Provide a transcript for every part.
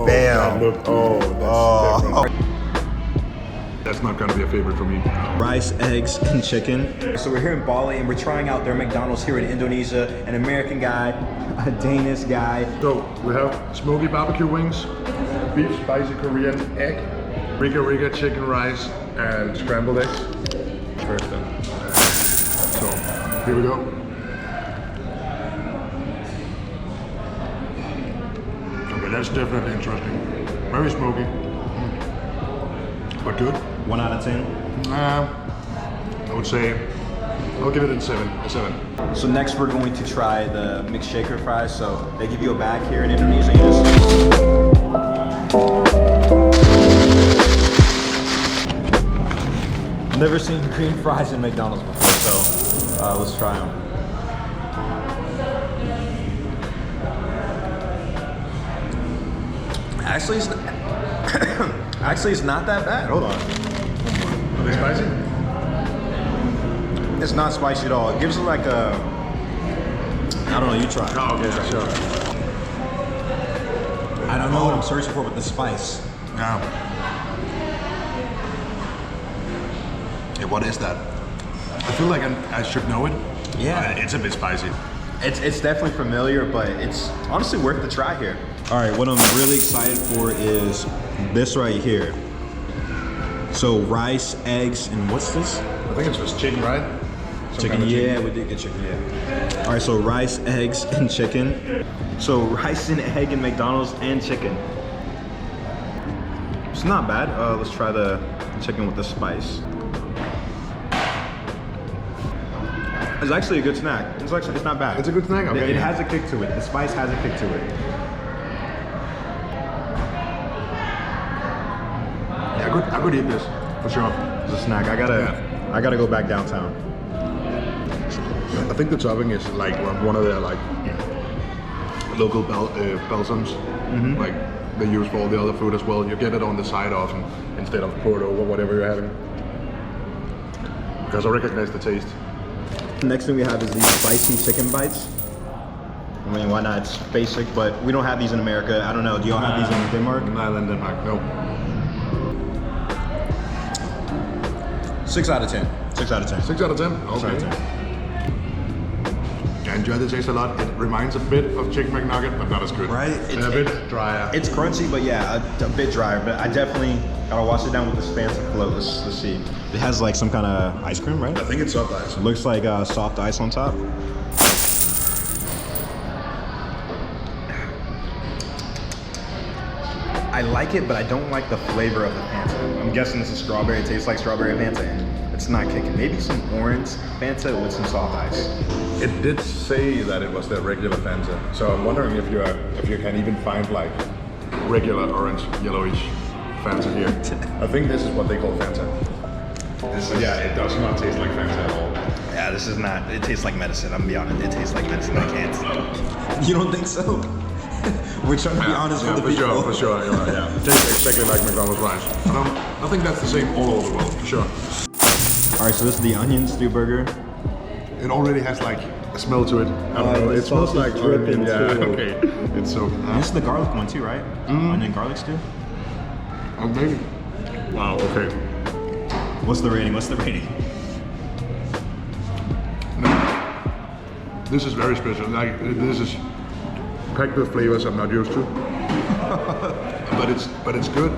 Bam. That's not gonna be a favorite for me. Rice, eggs, and chicken. So we're here in Bali and we're trying out their McDonald's here in Indonesia. An American guy, a Danish guy. So we have smoky barbecue wings, beef spicy Korean egg, riga chicken rice, and scrambled eggs. First then. So here we go. Okay, that's definitely interesting. Very smoky, but good. 1 out of 10. I would say I'll give it a 7. So next we're going to try the mixed shaker fries. So they give you a bag here in Indonesia. You just... Never seen green fries in McDonald's before, so let's try them. Actually, it's not that bad. Hold on. Are they spicy? It's not spicy at all. It gives it like a, I don't know, you try. Oh, okay, sure. I don't know what I'm searching for with the spice. Now, hey, what is that? I feel like I should know it. Yeah. It's a bit spicy. It's definitely familiar, but it's honestly worth the try here. All right, what I'm really excited for is this right here. So rice, eggs, and what's this? I think it's just chicken, right? Chicken, yeah, we did get chicken, yeah. All right, so rice, eggs, and chicken. So rice and egg in McDonald's and chicken. It's not bad. Let's try the chicken with the spice. It's actually a good snack. It's not bad. It's a good snack, okay. It has a kick to it. The spice has a kick to it. Yeah, I could eat this for sure. It's a snack. I gotta go back downtown. I think the topping is like one of their like local balsams, like they use for all the other food as well. You get it on the side often instead of poured over whatever you're having. Because I recognize the taste. Next thing we have is these spicy chicken bites. I mean, why not? It's basic, but we don't have these in America. I don't know. Do y'all have these in Denmark? Neither in Denmark, no. 6 out of 10. 6 out of 10. 6 out of 10? Okay. 6 out of 10. I enjoy the taste a lot. It reminds a bit of chicken McNugget, but not as good. Right? It's a bit drier. It's crunchy, but yeah, a bit drier. But I definitely gotta wash it down with this fancy float. Let's see. It has like some kind of ice cream, right? I think it's soft ice. It looks like soft ice on top. I like it, but I don't like the flavor of the Fanta. I'm guessing this is strawberry. It tastes like strawberry Fanta, and it's not kicking. Maybe some orange Fanta with some soft ice. It did say that it was the regular Fanta, so I'm wondering if you can even find like regular orange, yellowish Fanta here. I think this is what they call Fanta. Yeah, it does not taste like Fanta at all. Yeah, this is not. It tastes like medicine. I'm gonna be honest. It tastes like medicine. I can't. You don't think so? We're trying to be honest with the people. For sure, yeah. It tastes exactly like McDonald's rice. I think that's the same all over the world, for sure. All right, so this is the onion stew burger. It already has like a smell to it. I don't know. It smells like onion. Yeah, okay. It's so. This is the garlic one too, right? Onion garlic stew. Maybe. Wow. Okay. What's the rating? This is very special. Like this is packed with flavors I'm not used to. but it's good.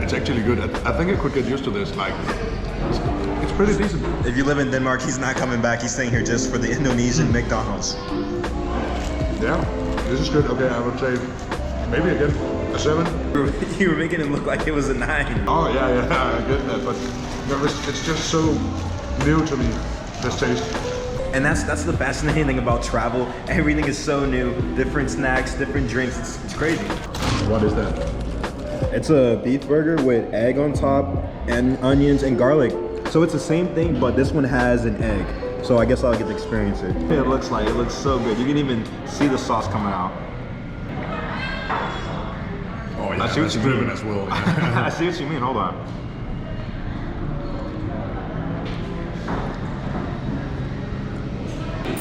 It's actually good. I think I could get used to this. Like it's pretty decent. If you live in Denmark, he's not coming back. He's staying here just for the Indonesian McDonald's. Yeah, this is good. Okay, I would say maybe again a 7. You were making it look like it was a 9. Oh yeah, I get that. But it's just so new to me. This taste. And that's the fascinating thing about travel. Everything is so new. Different snacks, different drinks. It's crazy. What is that? It's a beef burger with egg on top and onions and garlic. So it's the same thing, but this one has an egg. So I guess I'll get to experience it. It looks so good. You can even see the sauce coming out. Oh yeah, I see what you mean as well. I see what you mean. Hold on.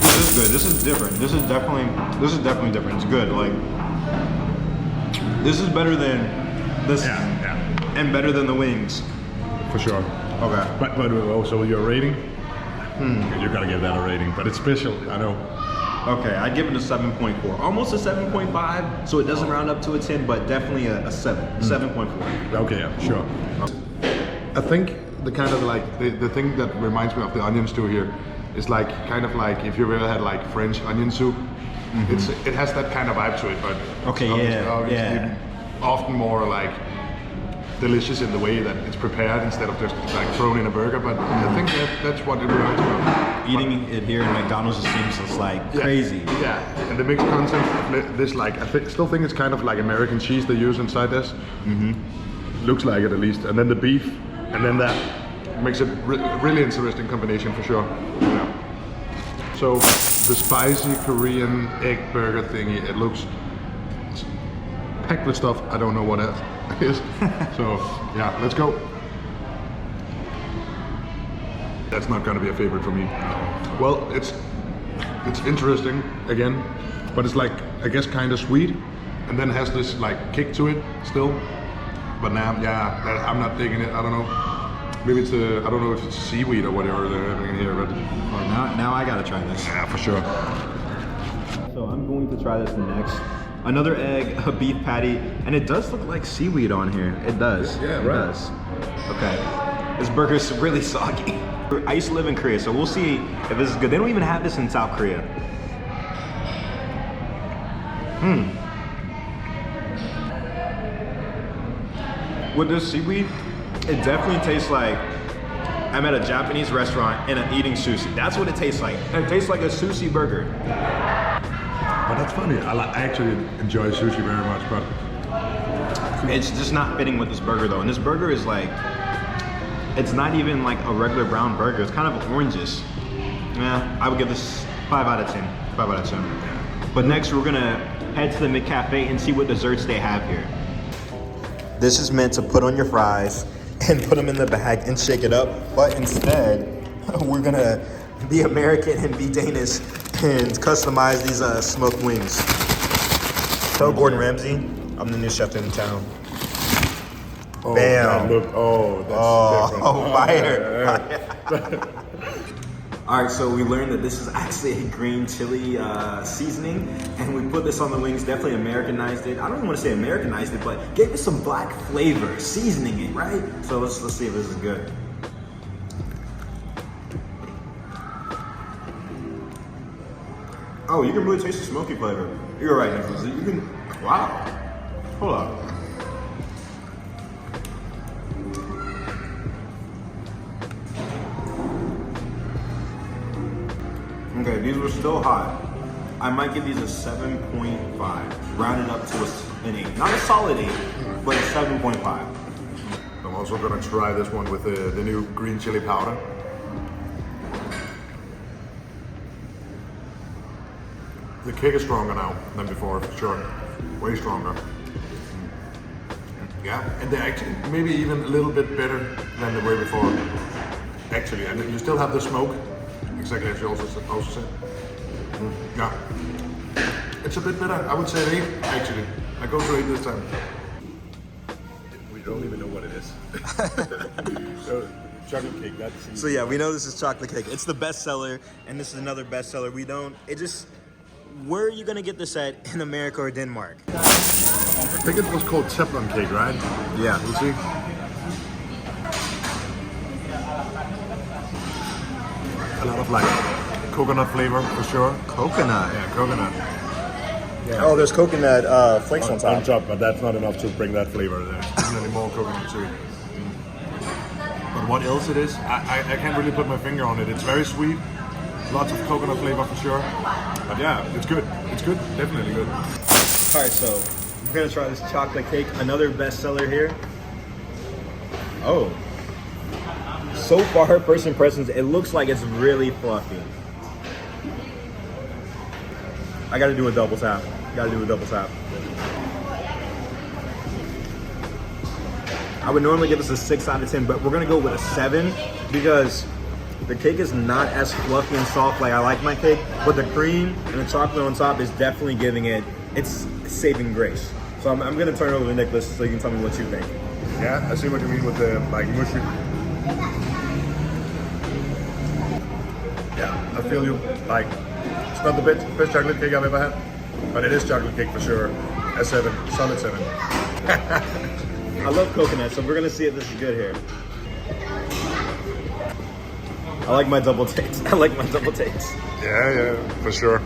This is good. This is different. This is definitely different. It's good. Like This is better than this. Yeah. And better than the wings. For sure. Okay. But also your rating? You gotta give that a rating, but it's special, I know. Okay, I'd give it a 7.4. Almost a 7.5, so it doesn't round up to a 10, but definitely a 7. 7.4. Okay, yeah, sure. I think the kind of like, the thing that reminds me of the onion stew here is like, kind of like, if you've ever had like French onion soup, it has that kind of vibe to it, but okay, it's even often more like delicious in the way that it's prepared instead of just like thrown in a burger. But I think that's what it reminds me of. Eating it here in McDonald's just seems just like crazy. Yeah, and the mixed content of this, like, still think it's kind of like American cheese they use inside this. Looks like it at least. And then the beef, and then that makes it really interesting combination for sure. Yeah. So the spicy Korean egg burger thingy, it looks packed with stuff. I don't know what it is. So yeah, let's go. That's not gonna be a favorite for me. Well, it's interesting again, but it's like, I guess, kind of sweet, and then has this like kick to it still. But now, yeah, I'm not digging it. I don't know. Maybe it's I don't know if it's seaweed or whatever they're having in here, but Now I gotta try this. yeah, for sure. So I'm going to try this next. Another egg, a beef patty, and it does look like seaweed on here. It does. Yeah, it right. does. Okay. This burger's really soggy. I used to live in Korea, so we'll see if this is good. They don't even have this in South Korea. With this seaweed, it definitely tastes like I'm at a Japanese restaurant and I'm eating sushi. That's what it tastes like. It tastes like a sushi burger. But that's funny. I actually enjoy sushi very much, but It's just not fitting with this burger though. And this burger is like, it's not even like a regular brown burger. It's kind of orangish. Yeah, I would give this 5 out of 10. 5 out of 10. But next we're gonna head to the McCafe and see what desserts they have here. This is meant to put on your fries and put them in the bag and shake it up. But instead, we're gonna be American and be Danish and customize these smoked wings. Tell Gordon Ramsay, I'm the new chef in town. oh, Bam. God, look, that's different. Fire. All right, so we learned that this is actually a green chili seasoning, and we put this on the wings, definitely Americanized it. I don't even want to say Americanized it, but gave it some black flavor, seasoning it, right? So let's see if this is good. Oh, you can really taste the smoky flavor. You're right, Nicholas. You can, wow. Hold up. Okay, these were still hot. I might give these a 7.5. Rounded up to an 8. Not a solid 8, but a 7.5. I'm also gonna try this one with the new green chili powder. The kick is stronger now than before, for sure. Way stronger. Yeah, and they're actually maybe even a little bit better than the way before. Actually, and you still have the smoke. Exactly as you also said. Yeah. It's a bit better. I would say 8, actually. I go to 8 this time. We don't even know what it is. So, chocolate cake, that's... So yeah, we know this is chocolate cake. It's the best seller, and this is another best seller. We don't, it just, where are you gonna get this at in America or Denmark? I think it was called Teflon cake, right? Yeah. We'll see. A lot of like coconut flavor for sure. Coconut. Yeah, coconut. Yeah. Oh, there's coconut flakes on top. On top, but that's not enough to bring that flavor. There's definitely more coconut to it. But what else it is, I can't really put my finger on it. It's very sweet. Lots of coconut flavor for sure. But yeah, it's good. It's good. Definitely good. All right, so we're gonna try this chocolate cake. Another bestseller here. Oh. So far, first impressions, it looks like it's really fluffy. I gotta do a double tap. I would normally give this a 6 out of 10, but we're gonna go with a 7 because the cake is not as fluffy and soft like I like my cake, but the cream and the chocolate on top is definitely giving it, it's saving grace. So I'm gonna turn it over to Nicholas so you can tell me what you think. Yeah, I see what you mean with the like mushy. Yeah, I feel you. Like, it's not the best chocolate cake I've ever had, but it is chocolate cake for sure. A 7, solid 7. I love coconut, so we're gonna see if this is good here. I like my double takes. I like my double takes. Yeah, for sure.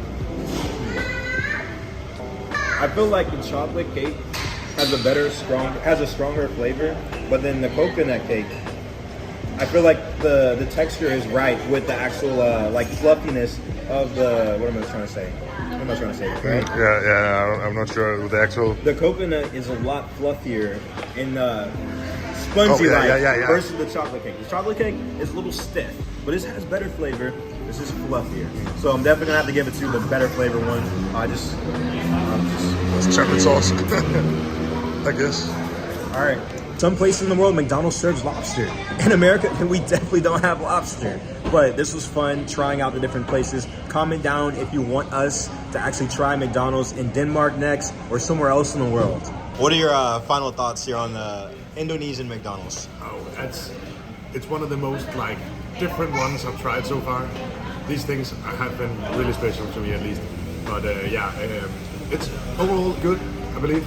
I feel like the chocolate cake has a stronger flavor, but then the coconut cake, I feel like the texture is right with the actual like fluffiness of the, what am I trying to say? What am I trying to say, right? Yeah, I'm not sure with the actual. The coconut is a lot fluffier and spongy versus the chocolate cake. The chocolate cake is a little stiff, but this has better flavor. This is fluffier. So I'm definitely gonna have to give it to the better flavor one. It's chocolate sauce, I guess. All right. Some places in the world, McDonald's serves lobster. In America, we definitely don't have lobster. But this was fun trying out the different places. Comment down if you want us to actually try McDonald's in Denmark next or somewhere else in the world. What are your final thoughts here on the Indonesian McDonald's? Oh, it's one of the most like different ones I've tried so far. These things have been really special to me at least. But it's overall good, I believe.